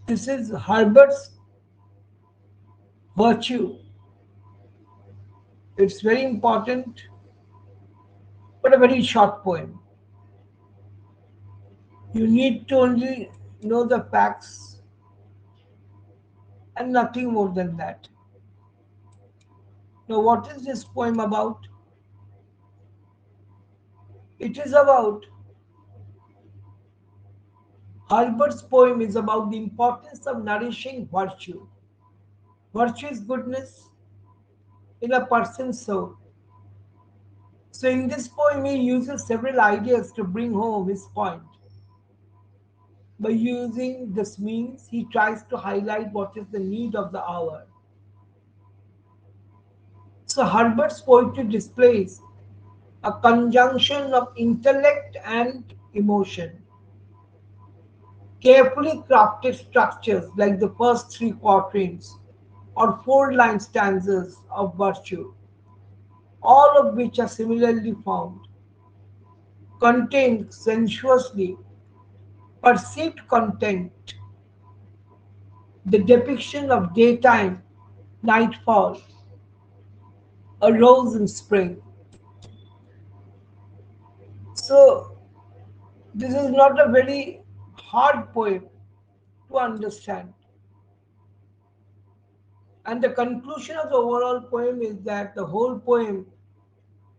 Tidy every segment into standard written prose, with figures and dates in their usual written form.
This is Herbert's Virtue. It's very important, but a very short poem. You need to only know the facts and nothing more than that. Now, what is this poem about? It is about Herbert's poem is about the importance of nourishing virtue. Virtue is goodness in a person's soul. So, in this poem, he uses several ideas to bring home his point. By using this means, he tries to highlight what is the need of the hour. So, Herbert's poetry displays a conjunction of intellect and emotion. Carefully crafted structures like the first three quatrains or four-line stanzas of virtue, all of which are similarly found, contain sensuously perceived content, the depiction of daytime, nightfall, a rose in spring. So, this is not a very hard poem to understand. And the conclusion of the overall poem is that the whole poem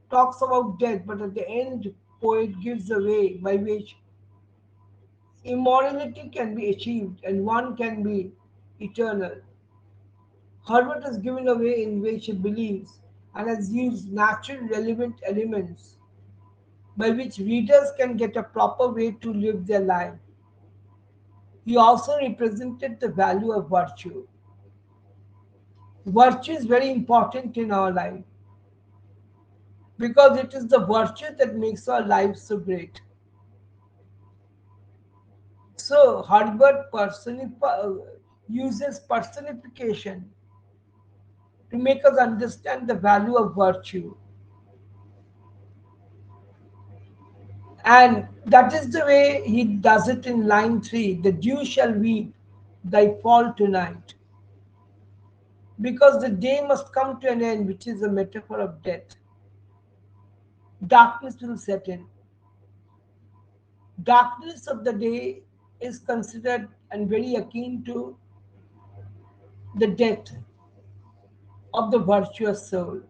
talks about death, but at the end, poet gives a way by which immortality can be achieved and one can be eternal. Herbert has given a way in which he believes and has used natural relevant elements by which readers can get a proper way to live their life. He also represented the value of virtue. Virtue is very important in our life because it is the virtue that makes our life so great. So Herbert uses personification to make us understand the value of virtue. And that is the way he does it in line 3. The dew shall weep thy fall tonight. Because the day must come to an end, which is a metaphor of death. Darkness will set in. Darkness of the day is considered and very akin to the death of the virtuous soul.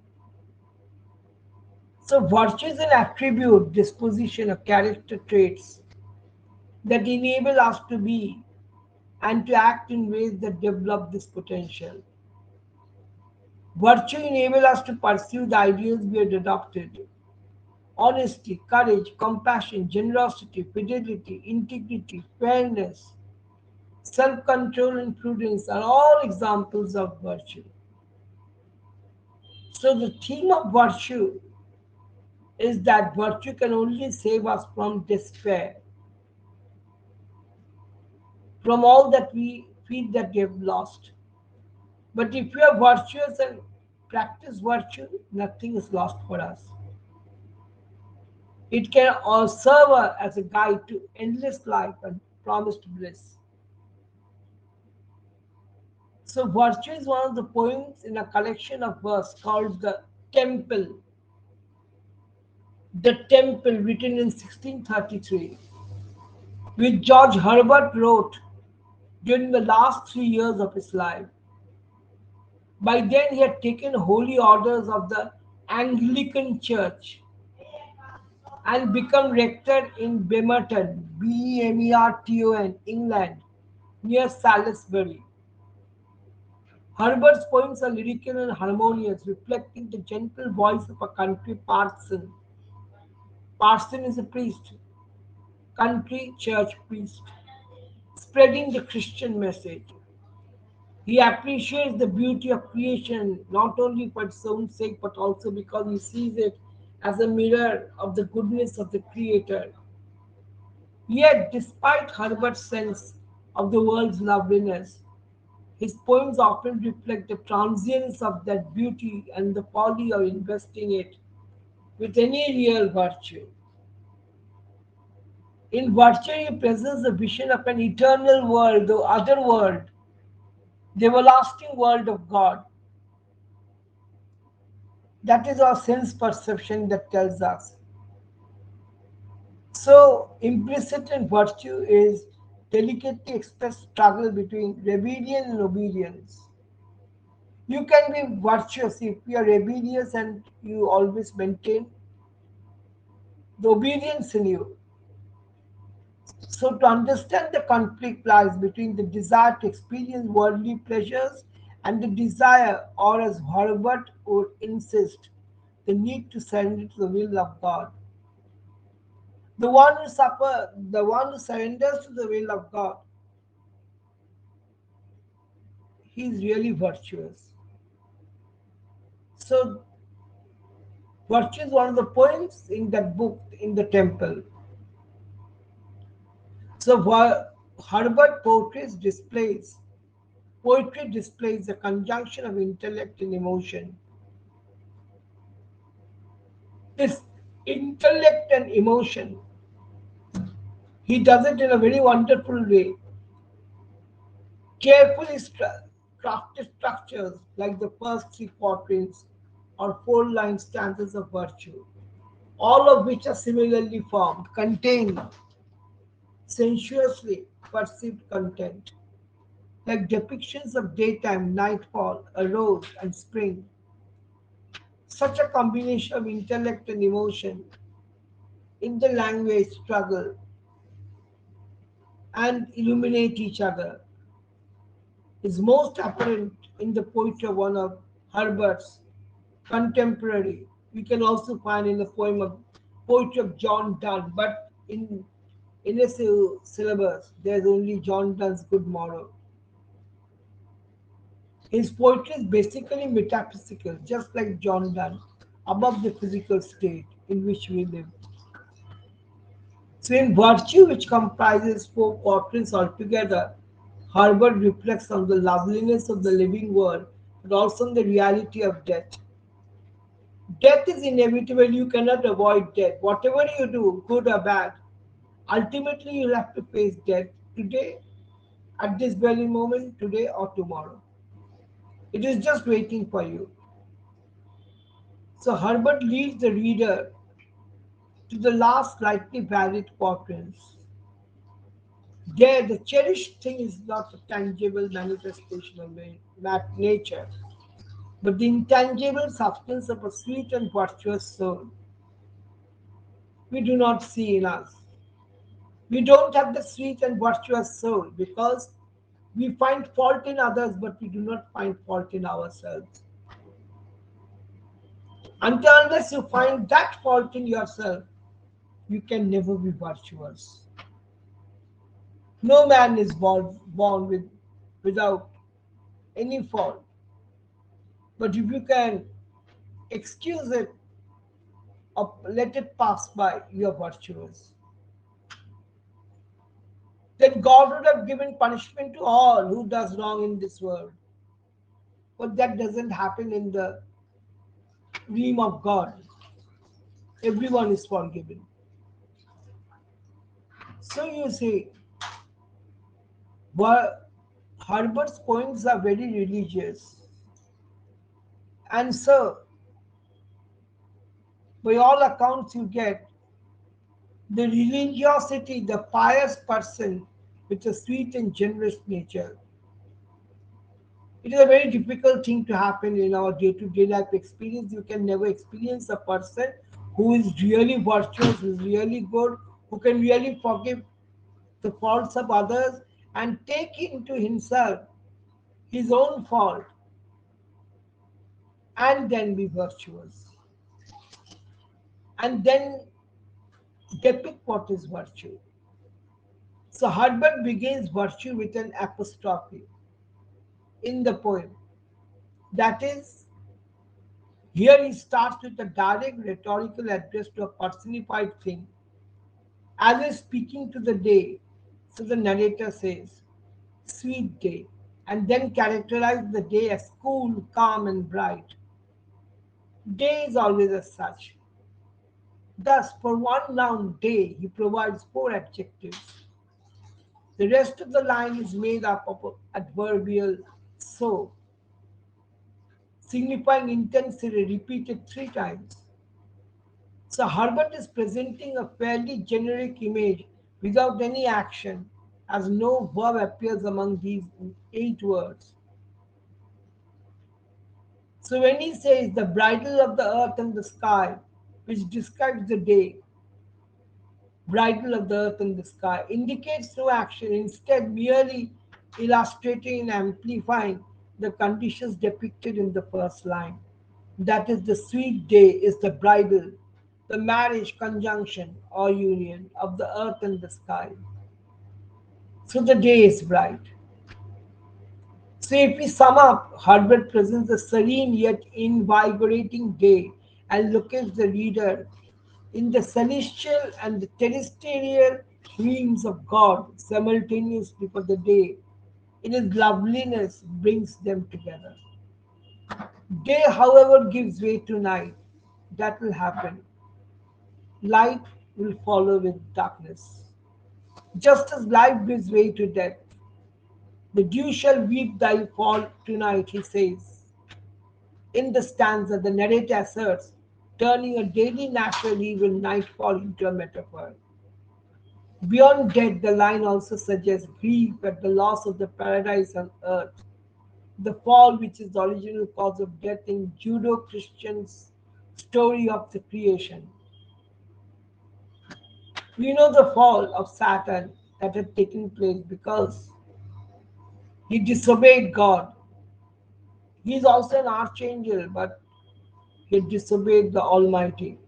So, virtue is an attribute, disposition, or character traits that enable us to be and to act in ways that develop this potential. Virtue enables us to pursue the ideals we had adopted. Honesty, courage, compassion, generosity, fidelity, integrity, fairness, self control, and prudence are all examples of virtue. So, the theme of virtue is that virtue can only save us from despair, from all that we feel that we have lost. But if we are virtuous and practice virtue, nothing is lost for us. It can all serve as a guide to endless life and promised bliss. So, virtue is one of the poems in a collection of verse called Temple. The Temple, written in 1633, which George Herbert wrote during the last 3 years of his life. By then, he had taken holy orders of the Anglican Church and become rector in Bemerton, Bemerton, England, near Salisbury. Herbert's poems are lyrical and harmonious, reflecting the gentle voice of a country parson. Parson is a priest, country church priest, spreading the Christian message. He appreciates the beauty of creation not only for its own sake but also because he sees it as a mirror of the goodness of the Creator. Yet, despite Herbert's sense of the world's loveliness, his poems often reflect the transience of that beauty and the folly of investing it with any real virtue. In virtue, he presents the vision of an eternal world, the other world, the everlasting world of God. That is our sense perception that tells us. So, implicit in virtue is delicately expressed struggle between rebellion and obedience. You can be virtuous if you are rebellious and you always maintain the obedience in you. So, to understand the conflict lies between the desire to experience worldly pleasures and the desire, or as Herbert would insist, the need to surrender to the will of God. The one who surrenders to the will of God, he is really virtuous. So, virtue is one of the points in that book, in the temple. So, Herbert poetry displays the conjunction of intellect and emotion. This intellect and emotion, he does it in a very wonderful way. Carefully crafted structures like the first three quatrains or four-line stanzas of virtue, all of which are similarly formed, contain sensuously perceived content, like depictions of daytime, nightfall, a rose, and spring. Such a combination of intellect and emotion in the language struggle and illuminate each other is most apparent in the poetry of one of Herbert's contemporary. We can also find in the poetry of John Donne, but in NSOU syllabus, there's only John Donne's Good Morrow. His poetry is basically metaphysical, just like John Donne, above the physical state in which we live. So, in virtue, which comprises four quatrains altogether, Herbert reflects on the loveliness of the living world, but also on the reality of death. Death is inevitable, you cannot avoid death. Whatever you do, good or bad, ultimately you'll have to face death today, at this very moment, today or tomorrow. It is just waiting for you. So Herbert leads the reader to the last slightly varied quatrains. There, the cherished thing is not a tangible manifestation of nature, but the intangible substance of a sweet and virtuous soul we do not see in us. We don't have the sweet and virtuous soul because we find fault in others, but we do not find fault in ourselves. Until unless you find that fault in yourself, you can never be virtuous. No man is born without any fault. But if you can excuse it or let it pass by, you are virtuous. Then God would have given punishment to all who does wrong in this world. But that doesn't happen in the realm of God. Everyone is forgiven. So you see, Herbert's poems are very religious. And so, by all accounts, you get the religiosity, the pious person with a sweet and generous nature. It is a very difficult thing to happen in our day-to-day life experience. You can never experience a person who is really virtuous, who is really good, who can really forgive the faults of others and take into himself his own fault and then be virtuous. And then depict what is virtue. So Herbert begins virtue with an apostrophe in the poem. That is, here he starts with a direct rhetorical address to a personified thing, as is speaking to the day. So the narrator says, sweet day, and then characterizes the day as cool, calm, and bright. Day is always as such. Thus, for one noun day, he provides four adjectives. The rest of the line is made up of adverbial so, signifying intensity repeated three times. So Herbert is presenting a fairly generic image without any action, as no verb appears among these eight words. So when he says the bridle of the earth and the sky, which describes the day, bridle of the earth and the sky, indicates no action, instead merely illustrating and amplifying the conditions depicted in the first line. That is, the sweet day is the bridal, the marriage conjunction or union of the earth and the sky. So the day is bright. So if we sum up, Herbert presents a serene yet invigorating day and locates the reader in the celestial and the terrestrial realms of God simultaneously, for the day in its loveliness brings them together. Day, however, gives way to night. That will happen. Light will follow with darkness. Just as life gives way to death, the dew shall weep thy fall tonight, he says. In the stanza, the narrator asserts, turning a daily natural evil nightfall into a metaphor. Beyond death, the line also suggests grief at the loss of the paradise on earth, the fall which is the original cause of death in Judeo Christian's story of the creation. We know the fall of Saturn that had taken place because he disobeyed God. He is also an archangel, but he disobeyed the Almighty.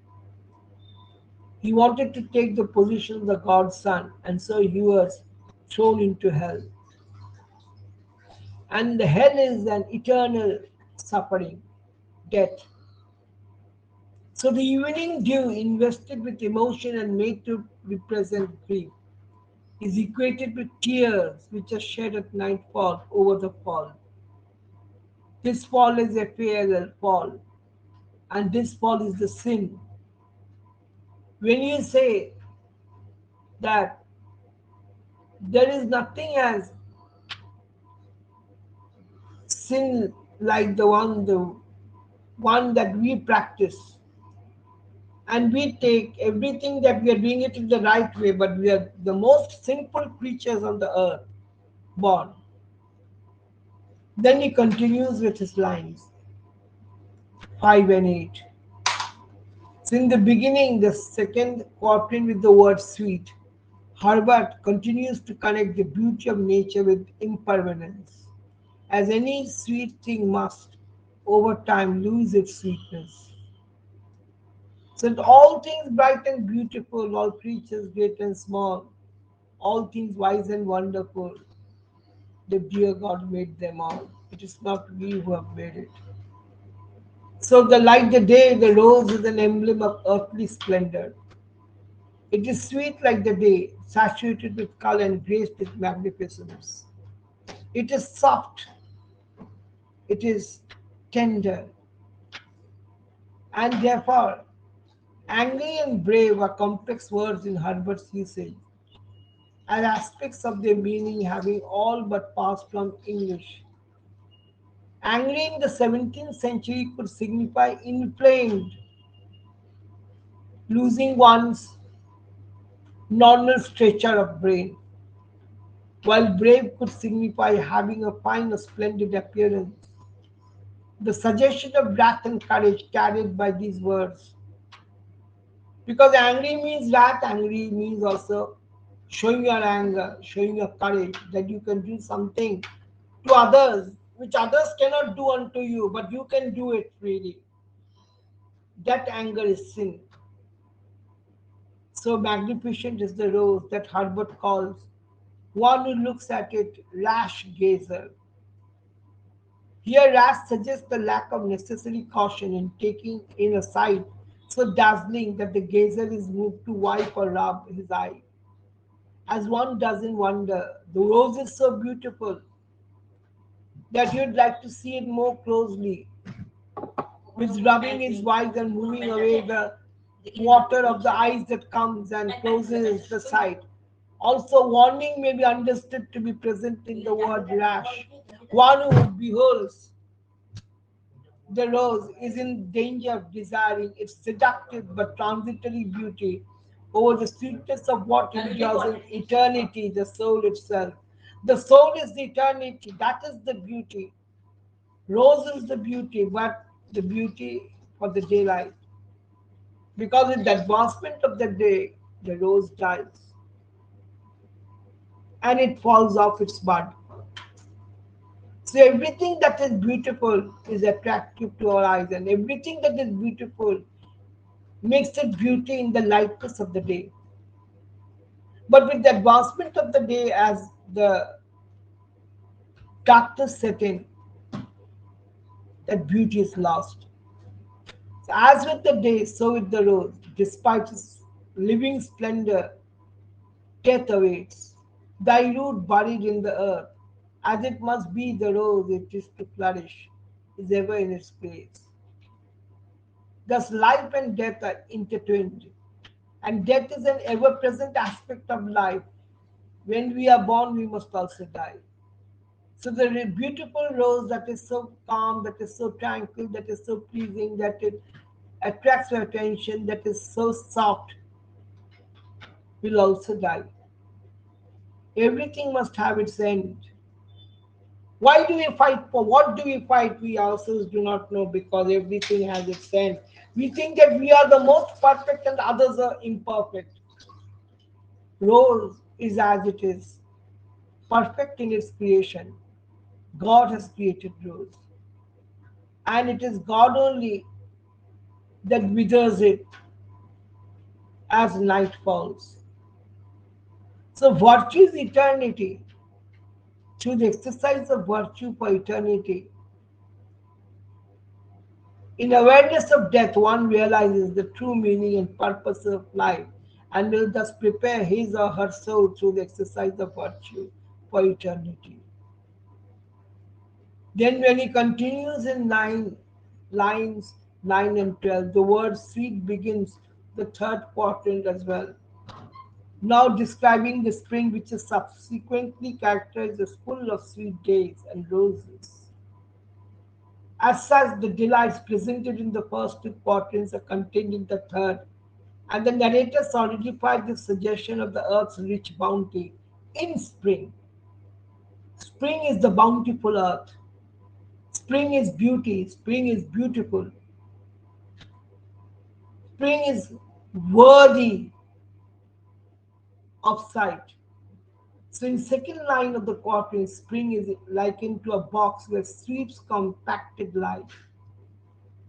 He wanted to take the position of the God's Son, and so he was thrown into hell. And the hell is an eternal suffering, death. So the evening dew, invested with emotion and made to represent grief, is equated with tears which are shed at nightfall over the fall. This fall is a farewell fall, and this fall is the sin. When you say that there is nothing as sin like the one that we practice, and we take everything that we are doing it in the right way, but we are the most sinful creatures on the earth born. Then he continues with his lines 5 and 8. So in the beginning, the second quatrain with the word sweet, Herbert continues to connect the beauty of nature with impermanence, as any sweet thing must, over time, lose its sweetness. So that all things bright and beautiful, all creatures great and small, all things wise and wonderful, the dear God made them all. It is not we who have made it. So the like the day, the rose is an emblem of earthly splendor. It is sweet like the day, saturated with color and graced with magnificence. It is soft, it is tender, and therefore angry and brave are complex words in Herbert's usage, and aspects of their meaning having all but passed from English. Angry in the 17th century could signify inflamed, losing one's normal stature of brain, while brave could signify having a fine or splendid appearance. The suggestion of wrath and courage carried by these words. Because angry means wrath, angry means also showing your anger, showing your courage, that you can do something to others which others cannot do unto you, but you can do it freely. That anger is sin. So magnificent is the rose that Herbert calls one who looks at it rash gazer. Here, rash suggests the lack of necessary caution in taking in a sight so dazzling that the gazer is moved to wipe or rub his eye. As one doesn't wonder, the rose is so beautiful that you'd like to see it more closely, with rubbing his eyes and moving away the water of the eyes that comes and closes the sight. Also, warning may be understood to be present in the word rash. One who beholds the rose is in danger of desiring its seductive but transitory beauty over the sweetness of what endures in eternity, the soul itself. The soul is the eternity, that is the beauty. Rose is the beauty, but the beauty for the daylight. Because with the advancement of the day, the rose dies and it falls off its bud. So everything that is beautiful is attractive to our eyes, and everything that is beautiful makes it beauty in the lightness of the day. But with the advancement of the day, as the darkness set in, that beauty is lost. So as with the day, so with the rose, despite its living splendor, death awaits. Thy root buried in the earth, as it must be the rose it is to flourish, is ever in its place. Thus life and death are intertwined, and death is an ever present aspect of life. When we are born, we must also die. So the beautiful rose that is so calm, that is so tranquil, that is so pleasing, that it attracts your attention, that is so soft, will also die. Everything must have its end. Why do we fight? For what do we fight? We ourselves do not know, because everything has its end. We think that we are the most perfect and others are imperfect. Rose is as it is, perfect in its creation. God has created rose, and it is God only that withers it as night falls. So, virtue is eternity. Through the exercise of virtue for eternity, in awareness of death, one realizes the true meaning and purpose of life and will thus prepare his or her soul through the exercise of virtue for eternity. Then, when he continues in lines 9 and 12, the word sweet begins the third quadrant as well. Now, describing the spring which is subsequently characterized as full of sweet days and roses. As such, the delights presented in the first two quatrains are contained in the third, and the narrator solidified the suggestion of the earth's rich bounty in spring. Spring is the bountiful earth. Spring is beauty. Spring is beautiful. Spring is worthy of sight. So in second line of the quatrain, spring is likened to a box where sweeps compacted life.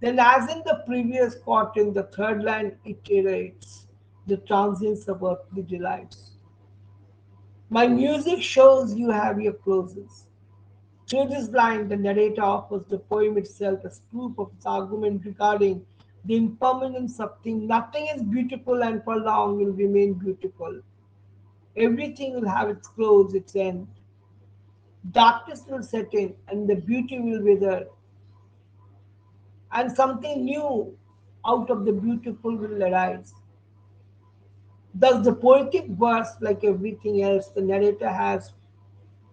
Then, as in the previous quatrain, the third line iterates the transience of earthly delights. My music shows you have your closes. Through this line, the narrator offers the poem itself as proof of its argument regarding the impermanence of things. Nothing is beautiful and for long will remain beautiful. Everything will have its close, its end. Darkness will set in and the beauty will wither, and something new out of the beautiful will arise. Thus, the poetic verse, like everything else the narrator has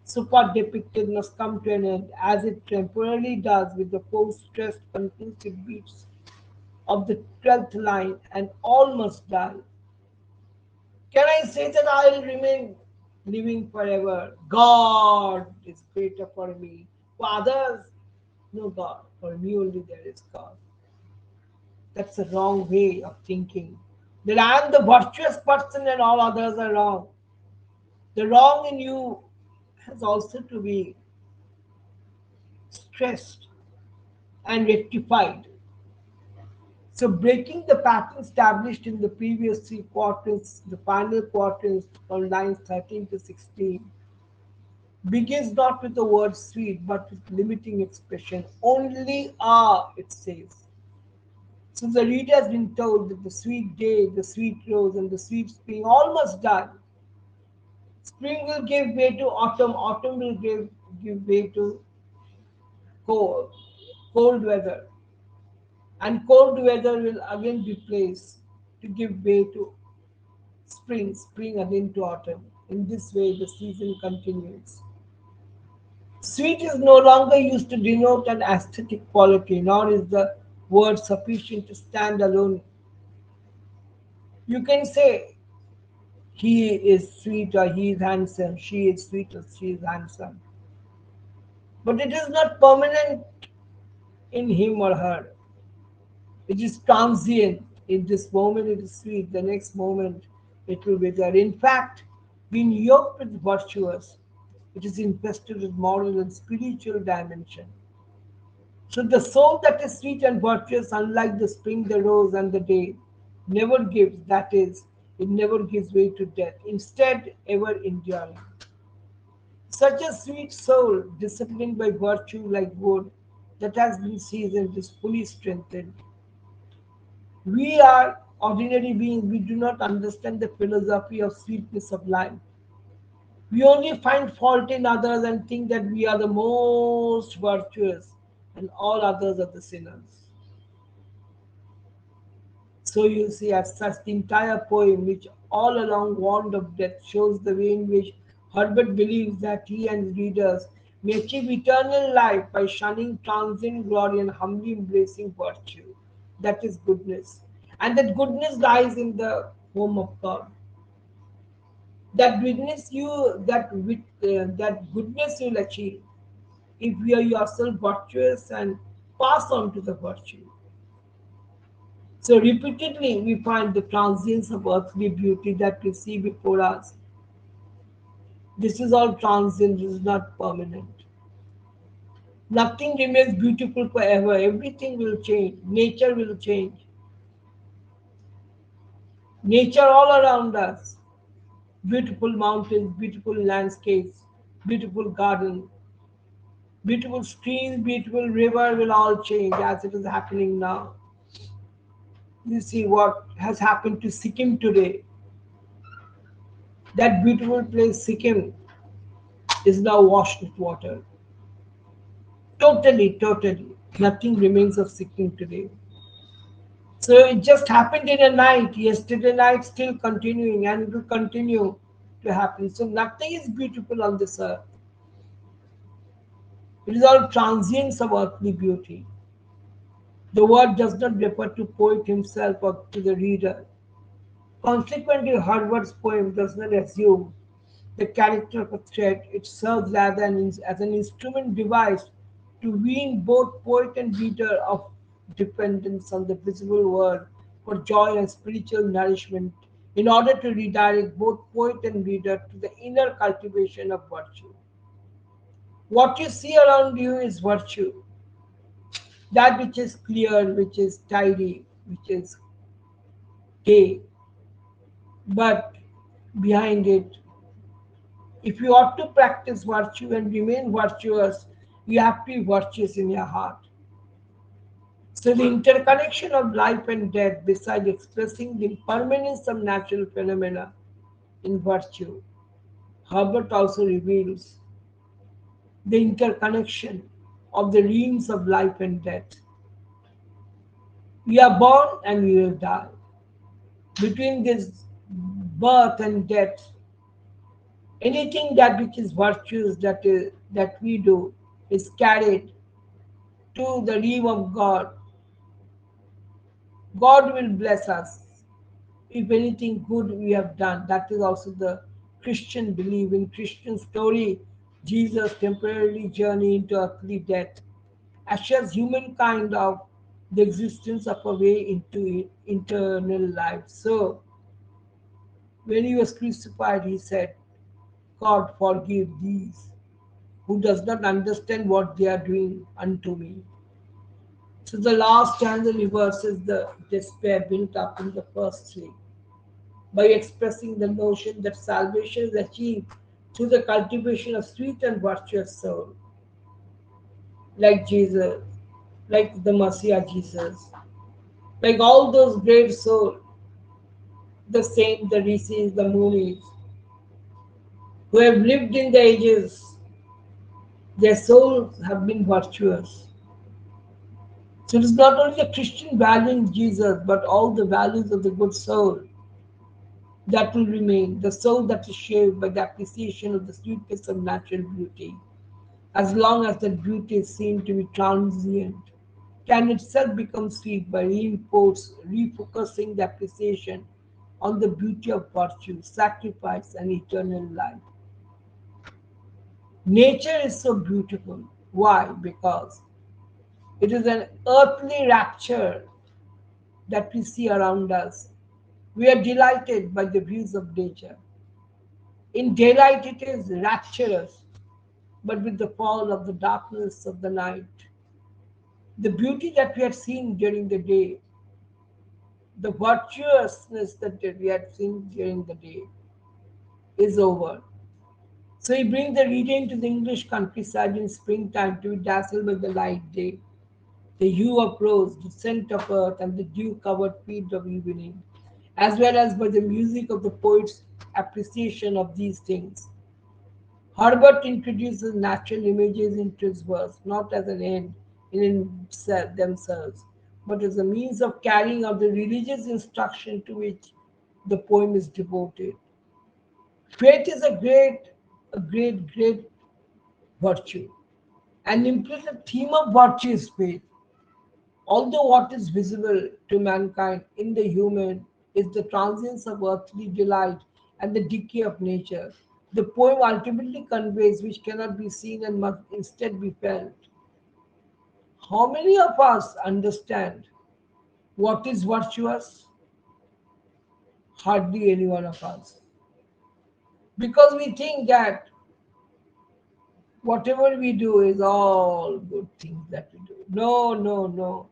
super depicted, must come to an end, as it temporarily does with the four stressed conclusive beats of the 12th line, and all must die. Can I say that I'll remain living forever? God is greater for me. For others, no God. For me only there is God. That's a wrong way of thinking. That I am the virtuous person and all others are wrong. The wrong in you has also to be stressed and rectified. So, breaking the pattern established in the previous three quatrains, the final quatrains from lines 13 to 16, begins not with the word sweet but with limiting expression. Only ah, it says. So the reader has been told that the sweet day, the sweet rose, and the sweet spring all must die. Spring will give way to autumn, autumn will give way to cold weather, and cold weather will again replace. to give way to spring, spring again to autumn. In this way, the season continues. Sweet is no longer used to denote an aesthetic quality, nor is the word sufficient to stand alone. You can say he is sweet or he is handsome, she is sweet or she is handsome, but it is not permanent in him or her. It is transient. In this moment it is sweet, the next moment it will wither. In fact, being yoked with virtuous, it is invested with moral and spiritual dimension. So the soul that is sweet and virtuous, unlike the spring, the rose, and the day, never gives, that is, it never gives way to death, instead, ever enduring. Such a sweet soul, disciplined by virtue like wood that has been seasoned, is fully strengthened. We are ordinary beings, we do not understand the philosophy of sweetness of life. We only find fault in others and think that we are the most virtuous and all others are the sinners. So you see, as such, the entire poem, which all along warned of death, shows the way in which Herbert believes that he and his readers may achieve eternal life by shunning transient glory and humbly embracing virtue. That is goodness. And that goodness lies in the home of God. That goodness that goodness you'll achieve if you are yourself virtuous and pass on to the virtue. So repeatedly we find the transience of earthly beauty that we see before us. This is all transient, this is not permanent. Nothing remains beautiful forever. Everything will change. Nature will change. Nature all around us. Beautiful mountains, beautiful landscapes, beautiful garden, beautiful streams, beautiful river will all change as it is happening now. You see what has happened to Sikkim today. That beautiful place, Sikkim, is now washed with water. Totally, totally. Nothing remains of Sikkim today. So it just happened in a night. Yesterday night, still continuing, and it will continue to happen. So nothing is beautiful on this earth. It is all transience of earthly beauty. The word does not refer to poet himself or to the reader. Consequently, Herbert's poem does not assume the character of a thread. It serves rather as an instrument devised to wean both poet and reader of dependence on the visible world for joy and spiritual nourishment in order to redirect both poet and reader to the inner cultivation of virtue. What you see around you is virtue, that which is clear, which is tidy, which is gay, but behind it, if you ought to practice virtue and remain virtuous, you have to be virtuous in your heart. So, the interconnection of life and death, besides expressing the impermanence of natural phenomena in virtue, Herbert also reveals the interconnection of the realms of life and death. We are born and we will die. Between this birth and death, anything that which is virtuous that we do is carried to the realm of God. God will bless us if anything good we have done. That is also the Christian belief. In Christian story, Jesus temporarily journeyed into earthly death, assures humankind of the existence of a way into eternal life. So, when he was crucified, he said, God forgive these who does not understand what they are doing unto me. So the last stanza reverses the despair built up in the first three by expressing the notion that salvation is achieved through the cultivation of sweet and virtuous soul, like Jesus, like the Messiah Jesus, like all those great souls, the saints, the rishis, the munis, who have lived in the ages, their souls have been virtuous. So it is not only the Christian valuing Jesus, but all the values of the good soul that will remain, the soul that is shaped by the appreciation of the sweetness of natural beauty, as long as that beauty is seen to be transient, can itself become sweet by refocusing the appreciation on the beauty of virtue, sacrifice, and eternal life. Nature is so beautiful. Why? Because it is an earthly rapture that we see around us. We are delighted by the views of nature. In daylight, it is rapturous, but with the fall of the darkness of the night, the beauty that we had seen during the day, the virtuousness that we had seen during the day, is over. So he brings the reader into the English countryside in springtime to be dazzled by the light day, the hue of rose, the scent of earth, and the dew covered field of evening, as well as by the music of the poet's appreciation of these things. Herbert introduces natural images into his verse, not as an end in themselves, but as a means of carrying out the religious instruction to which the poem is devoted. Faith is a great virtue. An implicit theme of virtue is faith. Although what is visible to mankind in the human is the transience of earthly delight and the decay of nature, the poem ultimately conveys which cannot be seen and must instead be felt. How many of us understand what is virtuous? Hardly any one of us. Because we think that whatever we do is all good things that we do. No, no, no.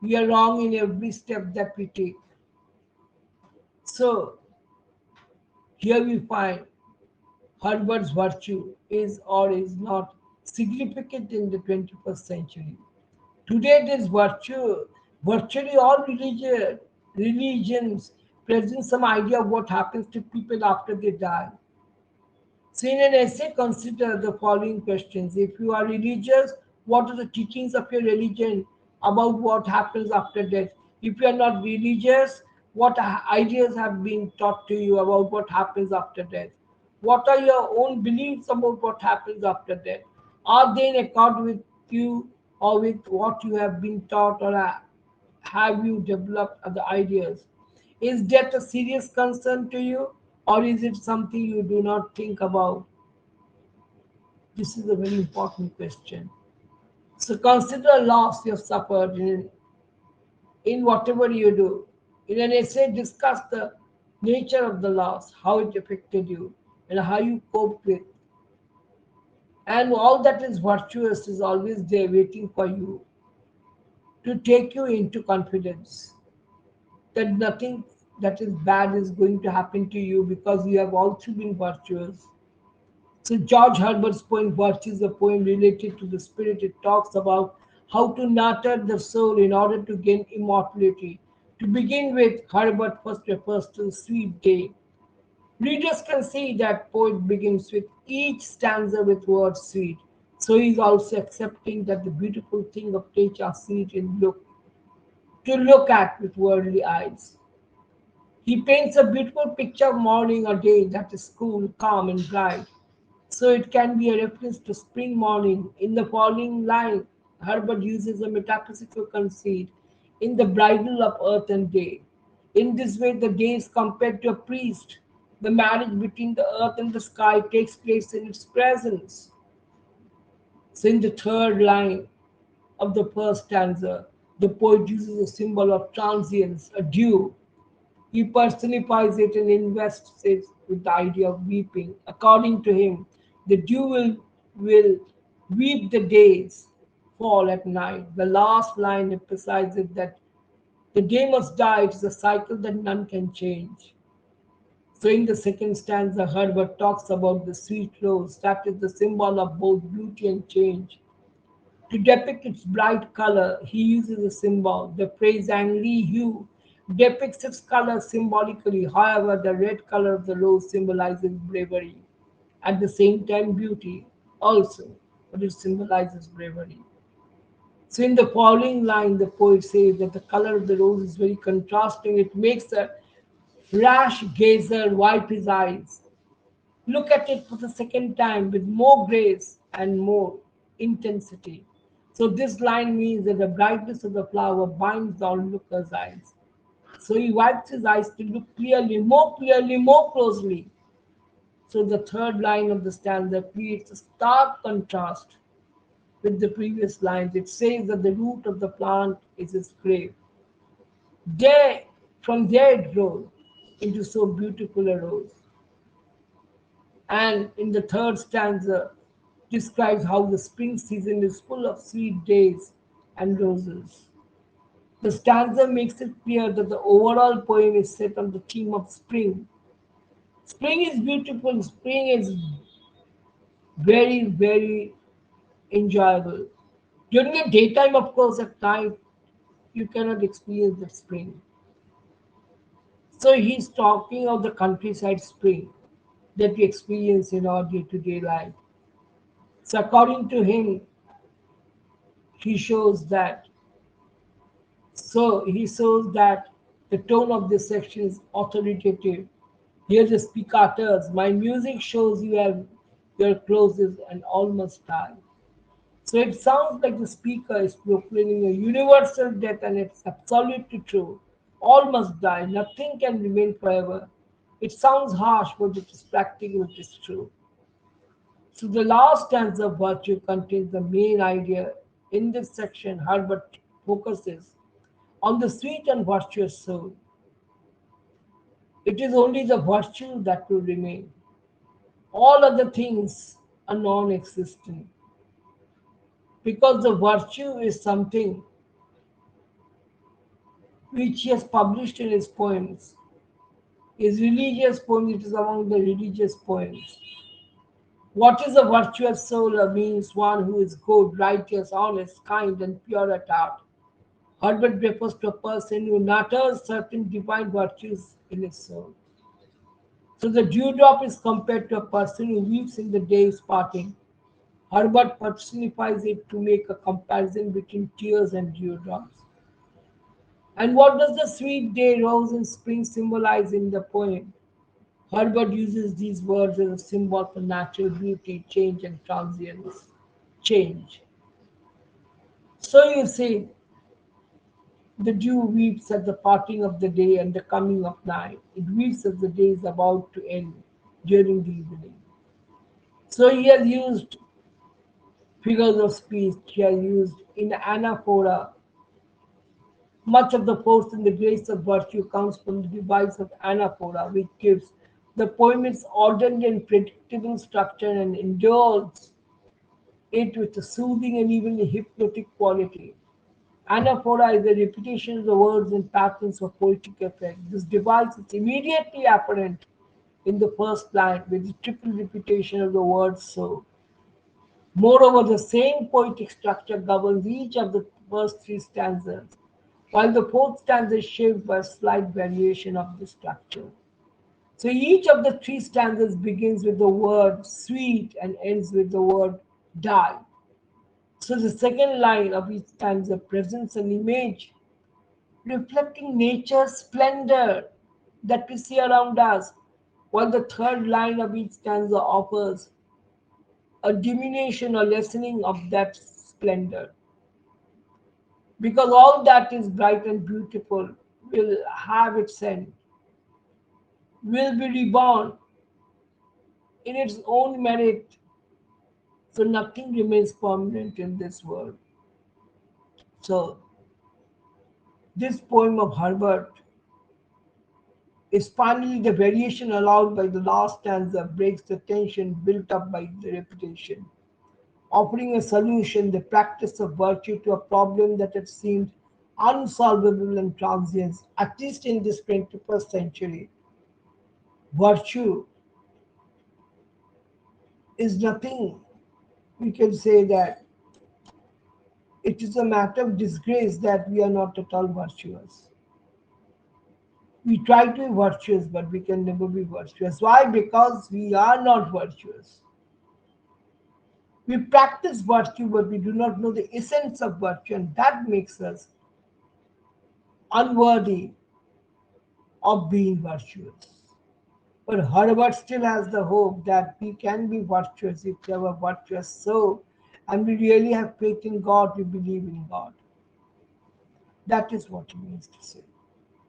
We are wrong in every step that we take. So here we find Herbert's virtue is or is not significant in the 21st century. Today, this virtually all religions present some idea of what happens to people after they die. So, in an essay, consider the following questions. If you are religious, what are the teachings of your religion about what happens after death? If you are not religious, what ideas have been taught to you about what happens after death? What are your own beliefs about what happens after death? Are they in accord with you or with what you have been taught, or have you developed other ideas? Is death a serious concern to you, or is it something you do not think about? This is a very important question. So consider a loss you have suffered in whatever you do. In an essay, discuss the nature of the loss, how it affected you, and how you coped with. And all that is virtuous is always there waiting for you to take you into confidence that nothing that is bad is going to happen to you because you have also been virtuous. So George Herbert's poem Virtue is a poem related to the spirit. It talks about how to nurture the soul in order to gain immortality. To begin with, Herbert first refers to the sweet day. Readers can see that poet begins with each stanza with words sweet. So he is also accepting that the beautiful thing of nature are sweet in to look at with worldly eyes. He paints a beautiful picture of morning or day that is cool, calm, and bright. So it can be a reference to spring morning. In the following line, Herbert uses a metaphysical conceit in the bridal of earth and day. In this way, the day is compared to a priest. The marriage between the earth and the sky takes place in its presence. So, in the third line of the first stanza, the poet uses a symbol of transience, a dew. He personifies it and invests it with the idea of weeping. According to him, the dew will weep the days, fall at night. The last line emphasizes that the day must die. It is a cycle that none can change. So, in the second stanza, Herbert talks about the sweet rose that is the symbol of both beauty and change. To depict its bright color, he uses a symbol. The phrase angry hue depicts its color symbolically. However, the red color of the rose symbolizes bravery. At the same time, beauty also, but it symbolizes bravery. So in the following line, the poet says that the color of the rose is very contrasting. It makes a rash gazer wipe his eyes, look at it for the second time with more grace and more intensity. So this line means that the brightness of the flower binds the onlooker's eyes. So he wipes his eyes to look clearly, more closely. So the third line of the stanza creates a stark contrast with the previous lines. It says that the root of the plant is its grave. There, from there it grows into so beautiful a rose. And in the third stanza, describes how the spring season is full of sweet days and roses. The stanza makes it clear that the overall poem is set on the theme of spring. Spring is beautiful, spring is very, very enjoyable. During the daytime, of course, at night, you cannot experience the spring. So he's talking of the countryside spring that we experience in our day to day life. So, according to him, he shows that he shows that the tone of this section is authoritative. Here the speaker utters, my music shows you have your closes and almost die. So it sounds like the speaker is proclaiming a universal death and it's absolutely true. All must die, nothing can remain forever. It sounds harsh, but it is practical, it is true. So the last stanza of virtue contains the main idea. In this section, Herbert focuses on the sweet and virtuous soul. It is only the virtue that will remain. All other things are non existent because the virtue is something which he has published in his poems. His religious poems, it is among the religious poems. What is a virtuous soul? Means one who is good, righteous, honest, kind, and pure at heart. Herbert refers to a person who nurtures certain divine virtues in his soul. So the dewdrop is compared to a person who weeps in the day's parting. Herbert personifies it to make a comparison between tears and dewdrops. And what does the sweet day, rose, and spring symbolize in the poem? Herbert uses these words as a symbol for natural beauty, change, and transience. Change. So you see, the dew weeps at the parting of the day and the coming of night. It weeps as the day is about to end during the evening. So he has used figures of speech, he has used in anaphora. Much of the force and the grace of virtue comes from the device of anaphora, which gives the poem its orderly and predictable structure and endures it with a soothing and even a hypnotic quality. Anaphora is a repetition of the words and patterns for poetic effect. This device is immediately apparent in the first line with the triple repetition of the word so. Moreover, the same poetic structure governs each of the first three stanzas, while the fourth stanza is shaped by a slight variation of the structure. So each of the three stanzas begins with the word sweet and ends with the word die. So the second line of each stanza presents an image reflecting nature's splendor that we see around us, while the third line of each stanza offers a diminution or lessening of that splendor. Because all that is bright and beautiful will have its end, will be reborn in its own merit. So nothing remains permanent in this world. So this poem of Herbert is finally the variation allowed by the last stanza breaks the tension built up by the repetition, offering a solution, the practice of virtue to a problem that had seemed unsolvable and transient, at least in this 21st century. Virtue is nothing, we can say that it is a matter of disgrace that we are not at all virtuous. We try to be virtuous, but we can never be virtuous. Why? Because we are not virtuous. We practice virtue, but we do not know the essence of virtue, and that makes us unworthy of being virtuous. But Herbert still has the hope that we can be virtuous if we have a virtuous soul and we really have faith in God, we believe in God. That is what he means to say.